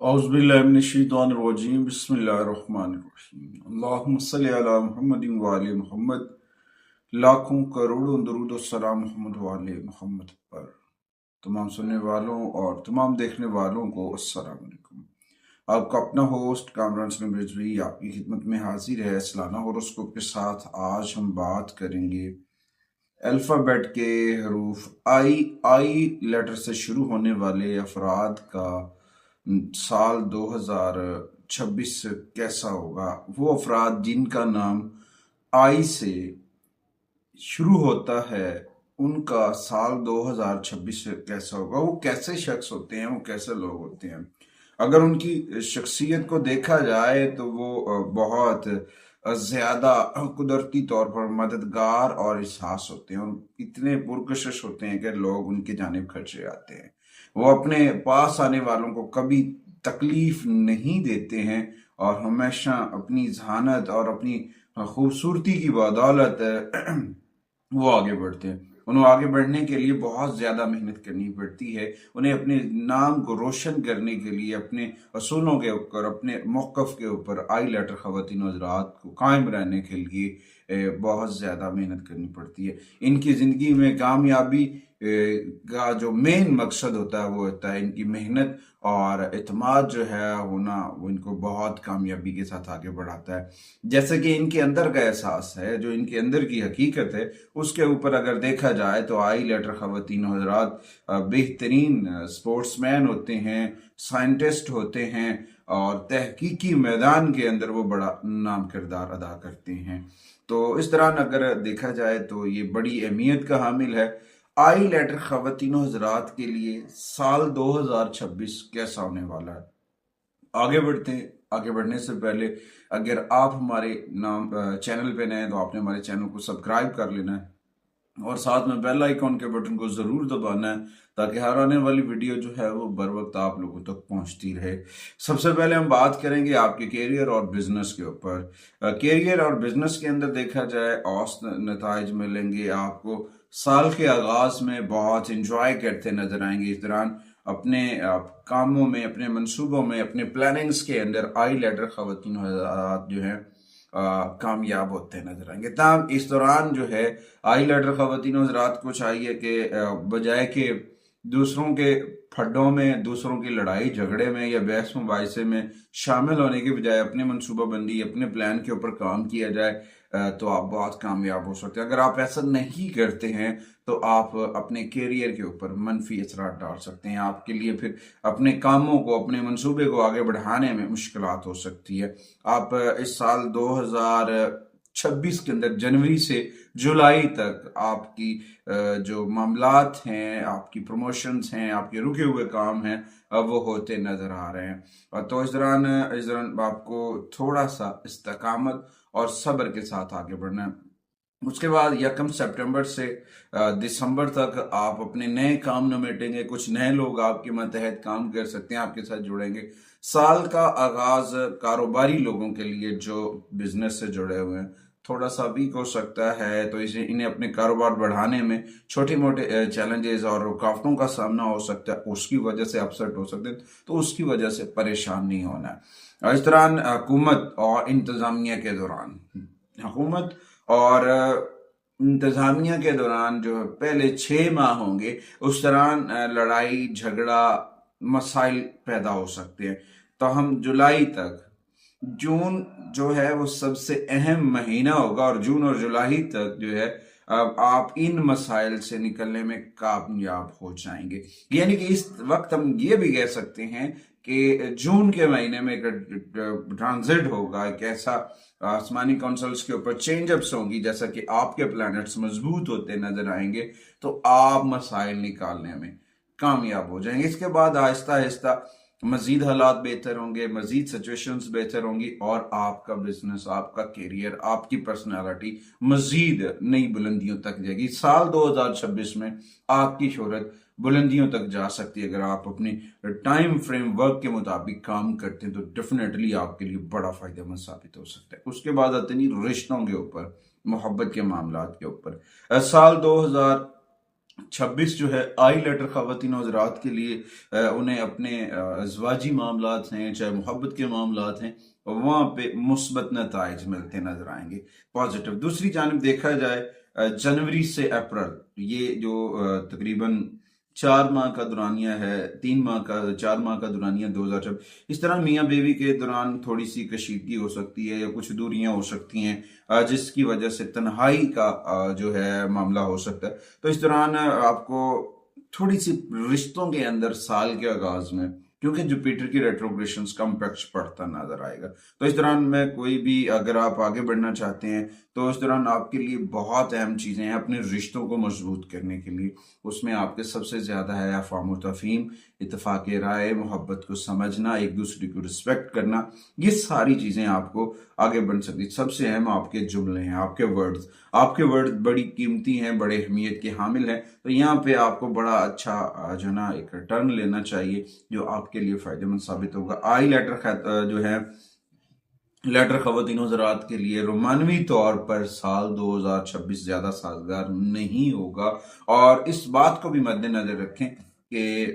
اعوذ باللہ من الشیطان الرجیم بسم اللہ الرحمن الرحیم اللہم صلی علی محمد وعلی محمد لاکھوں کروڑوں درود و سلام محمد وعلی محمد پر تمام سننے والوں اور تمام دیکھنے والوں کو السلام علیکم۔ آپ کا اپنا ہوسٹ کامران سلیم رضوی آپ کی خدمت میں حاضر ہے سالانہ ہوروسکوپ کے ساتھ۔ آج ہم بات کریں گے الفابیٹ کے حروف آئی لیٹر سے شروع ہونے والے افراد کا سال 2026 کیسا ہوگا۔ وہ افراد جن کا نام آئی سے شروع ہوتا ہے ان کا سال 2026 کیسا ہوگا۔ وہ کیسے شخص ہوتے ہیں، وہ کیسے لوگ ہوتے ہیں۔ اگر ان کی شخصیت کو دیکھا جائے تو وہ بہت زیادہ قدرتی طور پر مددگار اور احساس ہوتے ہیں، اور اتنے پرکشش ہوتے ہیں کہ لوگ ان کی جانب خرچے آتے ہیں۔ وہ اپنے پاس آنے والوں کو کبھی تکلیف نہیں دیتے ہیں اور ہمیشہ اپنی ذہانت اور اپنی خوبصورتی کی بدولت وہ آگے بڑھتے ہیں۔ انہیں آگے بڑھنے کے لیے بہت زیادہ محنت کرنی پڑتی ہے۔ انہیں اپنے نام کو روشن کرنے کے لیے اپنے اصولوں کے اوپر، اپنے موقف کے اوپر آئی لیٹر خواتین و حضرات کو قائم رہنے کے لیے بہت زیادہ محنت کرنی پڑتی ہے۔ ان کی زندگی میں کامیابی کا جو مین مقصد ہوتا ہے وہ ہوتا ہے ان کی محنت اور اعتماد جو ہے ہونا، وہ ان کو بہت کامیابی کے ساتھ آگے بڑھاتا ہے۔ جیسے کہ ان کے اندر کا احساس ہے، جو ان کے اندر کی حقیقت ہے، اس کے اوپر اگر دیکھا جائے تو آئی لیٹر خواتین و حضرات بہترین سپورٹس مین ہوتے ہیں، سائنٹسٹ ہوتے ہیں، اور تحقیقی میدان کے اندر وہ بڑا نام کردار ادا کرتے ہیں۔ تو اس طرح اگر دیکھا جائے تو یہ بڑی اہمیت کا حامل ہے۔ آئی لیٹر خواتین و حضرات کے لیے سال 2026 کیسا ہونے والا ہے۔ آگے بڑھتے ہیں۔ آگے بڑھنے سے پہلے اگر آپ ہمارے چینل پہ نئے ہیں تو آپ نے ہمارے چینل کو سبسکرائب کر لینا ہے اور ساتھ میں بیل آئیکن کے بٹن کو ضرور دبانا ہے تاکہ ہر آنے والی ویڈیو جو ہے وہ بر وقت آپ لوگوں تک پہنچتی رہے۔ سب سے پہلے ہم بات کریں گے آپ کے کیریئر اور بزنس کے اوپر۔ کیریئر اور بزنس کے اندر دیکھا جائے اوسط نتائج ملیں گے آپ کو۔ سال کے آغاز میں بہت انجوائے کرتے نظر آئیں گے۔ اس دوران اپنے کاموں میں، اپنے منصوبوں میں، اپنے پلاننگز کے اندر آئی لیٹر خواتین حضرات جو ہیں کامیاب ہوتے نظر آئیں گے۔ تاہم اس دوران جو ہے آئی لیٹر خواتین حضرات کو چاہیے کہ بجائے کہ دوسروں کے پھڈوں میں، دوسروں کی لڑائی جھگڑے میں یا بحث مباحثے میں شامل ہونے کے بجائے اپنے منصوبہ بندی، اپنے پلان کے اوپر کام کیا جائے تو آپ بہت کامیاب ہو سکتے ہیں۔ اگر آپ ایسا نہیں کرتے ہیں تو آپ اپنے کیریئر کے اوپر منفی اثرات ڈال سکتے ہیں۔ آپ کے لیے پھر اپنے کاموں کو، اپنے منصوبے کو آگے بڑھانے میں مشکلات ہو سکتی ہے۔ آپ اس سال 2026 کے اندر جنوری سے جولائی تک آپ کی جو معاملات ہیں، آپ کی پروموشنز ہیں، آپ کے رکے ہوئے کام ہیں، وہ ہوتے نظر آ رہے ہیں۔ تو اس دوران آپ کو تھوڑا سا استقامت اور صبر کے ساتھ آگے بڑھنا ہے۔ اس کے بعد 1 سپٹمبر سے دسمبر تک آپ اپنے نئے کام نمیٹیں گے۔ کچھ نئے لوگ آپ کے ماتحت کام کر سکتے ہیں، آپ کے ساتھ جڑیں گے۔ سال کا آغاز کاروباری لوگوں کے لیے جو بزنس سے جڑے ہوئے ہیں تھوڑا سا ویک ہو سکتا ہے، تو انہیں اپنے کاروبار بڑھانے میں چھوٹے موٹے چیلنجز اور رکاوٹوں کا سامنا ہو سکتا ہے، اس کی وجہ سے اپسٹ ہو سکتے ہیں، تو اس کی وجہ سے پریشان نہیں ہونا ہے۔ اس دوران حکومت اور انتظامیہ کے دوران، حکومت اور انتظامیہ کے دوران جو پہلے 6 ماہ ہوں گے، اس دوران لڑائی جھگڑا مسائل پیدا ہو سکتے ہیں۔ تو ہم جولائی تک، جون جو ہے وہ سب سے اہم مہینہ ہوگا، اور جون اور جولائی تک جو ہے آپ ان مسائل سے نکلنے میں کامیاب ہو جائیں گے۔ یعنی کہ اس وقت ہم یہ بھی کہہ سکتے ہیں کہ جون کے مہینے میں ایک ٹرانزٹ ہوگا، ایک ایسا آسمانی کونسلز کے اوپر چینج اپس ہوں گی، جیسا کہ آپ کے پلانٹس مضبوط ہوتے نظر آئیں گے تو آپ مسائل نکالنے میں کامیاب ہو جائیں گے۔ اس کے بعد آہستہ آہستہ مزید حالات بہتر ہوں گے، مزید سچویشنز بہتر ہوں گی، اور آپ کا بزنس، آپ کا کیریئر، آپ کی پرسنالٹی مزید نئی بلندیوں تک جائے گی۔ سال 2026 میں آپ کی شہرت بلندیوں تک جا سکتی ہے۔ اگر آپ اپنی ٹائم فریم ورک کے مطابق کام کرتے ہیں تو ڈیفینیٹلی آپ کے لیے بڑا فائدہ مند ثابت ہو سکتا ہے۔ اس کے بعد آتے ہیں رشتوں کے اوپر، محبت کے معاملات کے اوپر۔ سال 2026 26 جو ہے آئی لیٹر خواتین و حضرات کے لیے انہیں اپنے ازواجی معاملات ہیں چاہے محبت کے معاملات ہیں وہاں پہ مثبت نتائج ملتے نظر آئیں گے، پازیٹیو۔ دوسری جانب دیکھا جائے جنوری سے اپریل، یہ جو تقریباً 4 ماہ کا دورانیہ ہے، 3 ماہ کا 4 ماہ کا دورانیہ 2024، اس طرح میاں بیوی کے دوران تھوڑی سی کشیدگی ہو سکتی ہے یا کچھ دوریاں ہو سکتی ہیں جس کی وجہ سے تنہائی کا جو ہے معاملہ ہو سکتا ہے۔ تو اس دوران آپ کو تھوڑی سی رشتوں کے اندر سال کے آغاز میں، کیونکہ جوپیٹر کی ریٹروگریشنز کا امپیکٹ پڑتا نظر آئے گا، تو اس دوران میں کوئی بھی اگر آپ آگے بڑھنا چاہتے ہیں تو اس دوران آپ کے لیے بہت اہم چیزیں ہیں اپنے رشتوں کو مضبوط کرنے کے لیے۔ اس میں آپ کے سب سے زیادہ ہے افہام و تفہیم، اتفاق رائے، محبت کو سمجھنا، ایک دوسرے کو رسپیکٹ کرنا، یہ ساری چیزیں آپ کو آگے بڑھ سکتی۔ سب سے اہم آپ کے جملے ہیں، آپ کے ورڈز بڑی قیمتی ہیں، بڑے اہمیت کے حامل ہیں، تو یہاں پہ آپ کو بڑا اچھا جو نا ایک ٹرن لینا چاہیے جو آپ کے لیے فائدہ مند ثابت ہوگا۔ آئی لیٹر جو ہے لیٹر خواتین حضرات کے لیے رومانوی طور پر سال 2026 زیادہ سازگار نہیں ہوگا، اور اس بات کو بھی مد نظر رکھیں کہ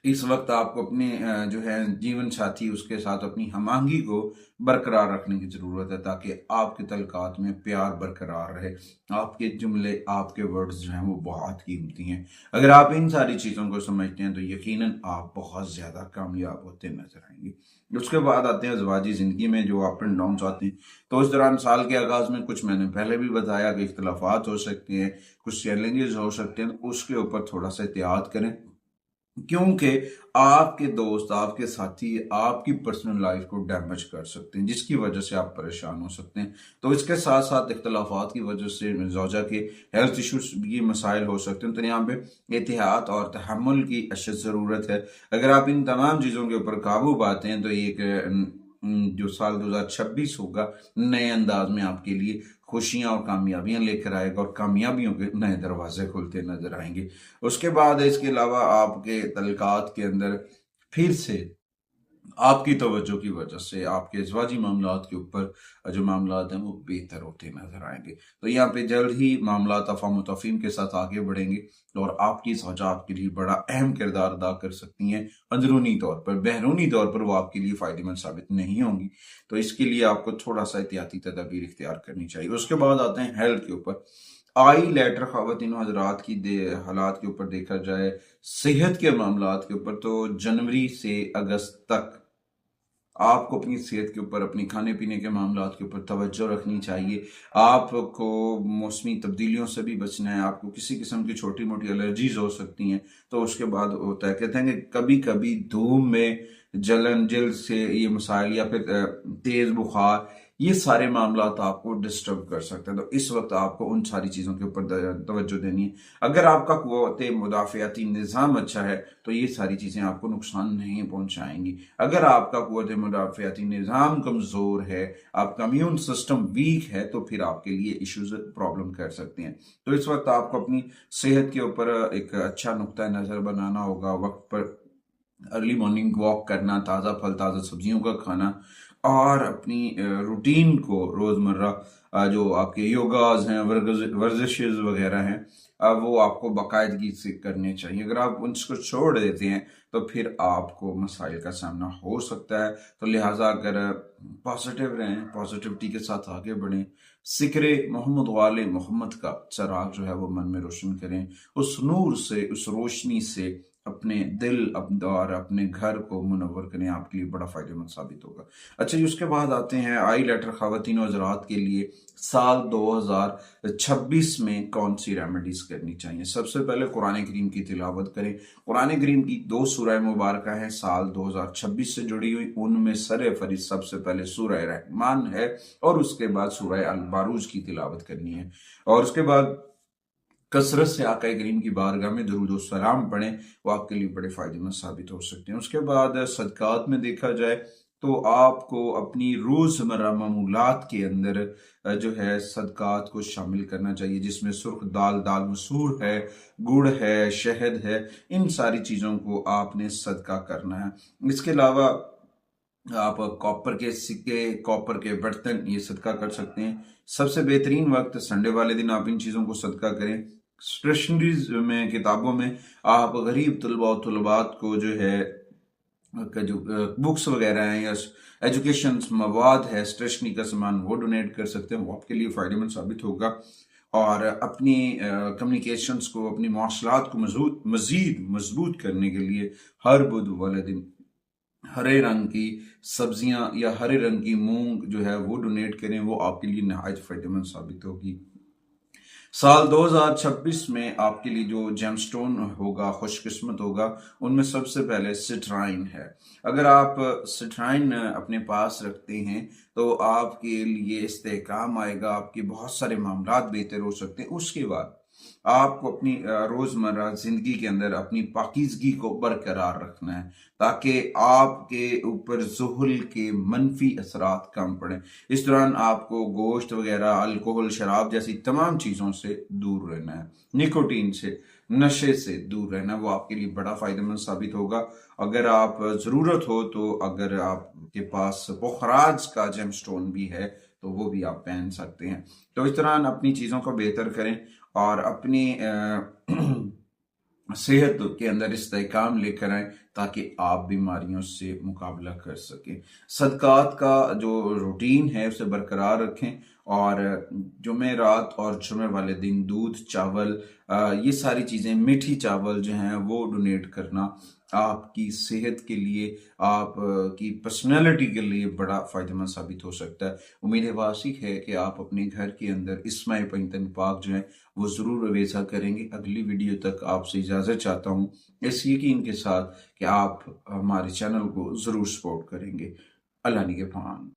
اس وقت آپ کو اپنے جو ہے جیون ساتھی اس کے ساتھ اپنی ہم آہنگی کو برقرار رکھنے کی ضرورت ہے تاکہ آپ کے تعلقات میں پیار برقرار رہے۔ آپ کے جملے، آپ کے ورڈز جو ہیں وہ بہت قیمتی ہیں، اگر آپ ان ساری چیزوں کو سمجھتے ہیں تو یقیناً آپ بہت زیادہ کامیاب ہوتے نظر آئیں گے۔ اس کے بعد آتے ہیں ازواجی زندگی میں جو اپ اینڈ ڈاؤنس آتے ہیں، تو اس دوران سال کے آغاز میں کچھ میں نے پہلے بھی بتایا کہ اختلافات ہو سکتے ہیں، کچھ چیلنجز ہو سکتے ہیں، اس کے اوپر تھوڑا سا احتیاط کریں، کیونکہ آپ کے دوست، آپ کے ساتھی آپ کی پرسنل لائف کو ڈیمیج کر سکتے ہیں جس کی وجہ سے آپ پریشان ہو سکتے ہیں۔ تو اس کے ساتھ ساتھ اختلافات کی وجہ سے زوجہ کے ہیلتھ ایشوز بھی مسائل ہو سکتے ہیں، تو یہاں پہ احتیاط اور تحمل کی اشد ضرورت ہے۔ اگر آپ ان تمام چیزوں کے اوپر قابو پاتے ہیں تو ایک جو سال 2026 ہوگا نئے انداز میں آپ کے لیے خوشیاں اور کامیابیاں لے کر آئے گا، اور کامیابیوں کے نئے دروازے کھلتے نظر آئیں گے۔ اس کے بعد اس کے علاوہ آپ کے تعلقات کے اندر پھر سے آپ کی توجہ کی وجہ سے آپ کے ازواجی معاملات کے اوپر جو معاملات ہیں وہ بہتر ہوتے نظر آئیں گے، تو یہاں پہ جلد ہی معاملات افہام و تفہیم کے ساتھ آگے بڑھیں گے، اور آپ کی زوجہ آپ کے لیے بڑا اہم کردار ادا کر سکتی ہیں اندرونی طور پر۔ بیرونی طور پر وہ آپ کے لیے فائدہ مند ثابت نہیں ہوں گی، تو اس کے لیے آپ کو تھوڑا سا احتیاطی تدابیر اختیار کرنی چاہیے۔ اس کے بعد آتے ہیں ہیلتھ کے اوپر۔ آئی لیٹر خواتین و حضرات کی حالات کے اوپر دیکھا جائے، صحت کے معاملات کے اوپر، تو جنوری سے اگست تک آپ کو اپنی صحت کے اوپر، اپنی کھانے پینے کے معاملات کے اوپر توجہ رکھنی چاہیے۔ آپ کو موسمی تبدیلیوں سے بھی بچنا ہے، آپ کو کسی قسم کی چھوٹی موٹی الرجیز ہو سکتی ہیں، تو اس کے بعد ہوتا ہے، کہتے ہیں کہ کبھی کبھی دھوپ میں جلن، جلد سے یہ مسائل، یا پھر تیز بخار، یہ سارے معاملات آپ کو ڈسٹرب کر سکتے ہیں، تو اس وقت آپ کو ان ساری چیزوں کے اوپر توجہ دینی ہے۔ اگر آپ کا قوت مدافعتی نظام اچھا ہے تو یہ ساری چیزیں آپ کو نقصان نہیں پہنچائیں گی۔ اگر آپ کا قوت مدافعتی نظام کمزور ہے، آپ کا امیون سسٹم ویک ہے، تو پھر آپ کے لیے ایشوز پرابلم کر سکتے ہیں۔ تو اس وقت آپ کو اپنی صحت کے اوپر ایک اچھا نقطہ نظر بنانا ہوگا، وقت پر ارلی مارننگ واک کرنا، تازہ پھل تازہ سبزیوں کا کھانا، اور اپنی روٹین کو روزمرہ جو آپ کے یوگاز ہیں، ورزشز وغیرہ ہیں، وہ آپ کو باقاعدگی سے کرنے چاہیے۔ اگر آپ ان کو چھوڑ دیتے ہیں تو پھر آپ کو مسائل کا سامنا ہو سکتا ہے، تو لہٰذا اگر پازیٹیو رہیں، پازیٹیوٹی کے ساتھ آگے بڑھیں، ذکر محمد وآل محمد کا چراغ جو ہے وہ من میں روشن کریں، اس نور سے، اس روشنی سے اپنے دل اور اپنے گھر کو منور کریں، آپ کے لیے بڑا فائدہ مند ثابت ہوگا۔ اچھا جی، اس کے بعد آتے ہیں آئی لیٹر خواتین و حضرات کے لیے سال 2026 میں کون سی ریمیڈیز کرنی چاہیے۔ سب سے پہلے قرآن کریم کی تلاوت کریں۔ قرآن کریم کی 2 سورہ مبارکہ ہیں سال 2026 سے جڑی ہوئی، ان میں سر فہرست سب سے پہلے سورہ رحمان ہے، اور اس کے بعد سورہ البروج کی تلاوت کرنی ہے، اور اس کے بعد کثرت سے آقا کریم کی بارگاہ میں درود و سلام پڑھیں، وہ آپ کے لیے بڑے فائدہ مند ثابت ہو سکتے ہیں۔ اس کے بعد صدقات میں دیکھا جائے تو آپ کو اپنی روزمرہ معمولات کے اندر جو ہے صدقات کو شامل کرنا چاہیے، جس میں سرخ دال، دال مسور ہے، گڑ ہے، شہد ہے، ان ساری چیزوں کو آپ نے صدقہ کرنا ہے۔ اس کے علاوہ آپ کاپر کے سکے، کاپر کے برتن، یہ صدقہ کر سکتے ہیں۔ سب سے بہترین وقت سنڈے والے دن آپ ان چیزوں کو صدقہ کریں۔ اسٹیشنریز میں کتابوں میں آپ غریب طلباء و طلبات کو جو ہے جو بکس وغیرہ ہیں یا ایجوکیشن مواد ہے اسٹیشنری کا سامان وہ ڈونیٹ کر سکتے ہیں، وہ آپ کے لیے فائدہ مند ثابت ہوگا، اور اپنی کمیونیکیشنز کو، اپنی مواصلات کو مزید مضبوط کرنے کے لیے ہر بدھ والے دن ہرے رنگ کی سبزیاں یا ہرے رنگ کی مونگ جو ہے وہ ڈونیٹ کریں، وہ آپ کے لیے نہایت فائدہ مند ثابت ہوگی۔ سال 2026 میں آپ کے لیے جو جیم سٹون ہوگا، خوش قسمت ہوگا، ان میں سب سے پہلے سٹرائن ہے۔ اگر آپ سٹرائن اپنے پاس رکھتے ہیں تو آپ کے لیے استحکام آئے گا، آپ کے بہت سارے معاملات بہتر ہو سکتے ہیں۔ اس کے بعد آپ کو اپنی روزمرہ زندگی کے اندر اپنی پاکیزگی کو برقرار رکھنا ہے تاکہ آپ کے اوپر زحل کے منفی اثرات کم پڑیں۔ اس دوران آپ کو گوشت وغیرہ، الکوہل، شراب جیسی تمام چیزوں سے دور رہنا ہے، نکوٹین سے، نشے سے دور رہنا، وہ آپ کے لیے بڑا فائدہ مند ثابت ہوگا۔ اگر آپ ضرورت ہو تو اگر آپ کے پاس پوخراج کا جیم سٹون بھی ہے تو وہ بھی آپ پہن سکتے ہیں۔ تو اس دوران اپنی چیزوں کو بہتر کریں اور اپنی صحت کے اندر استحکام لے کر آئیں تاکہ آپ بیماریوں سے مقابلہ کر سکیں۔ صدقات کا جو روٹین ہے اسے برقرار رکھیں، اور جمعرات اور جمعہ والے دن دودھ، چاول، یہ ساری چیزیں، میٹھی چاول جو ہیں وہ ڈونیٹ کرنا آپ کی صحت کے لیے، آپ کی پرسنالٹی کے لیے بڑا فائدہ مند ثابت ہو سکتا ہے۔ امید واسع ہے کہ آپ اپنے گھر کے اندر اسماء پنجتن پاک جو ہیں وہ ضرور اویزہ کریں گے۔ اگلی ویڈیو تک آپ سے اجازت چاہتا ہوں، اس یقین کے ساتھ کہ آپ ہمارے چینل کو ضرور سپورٹ کریں گے۔ اللہ نگہبان۔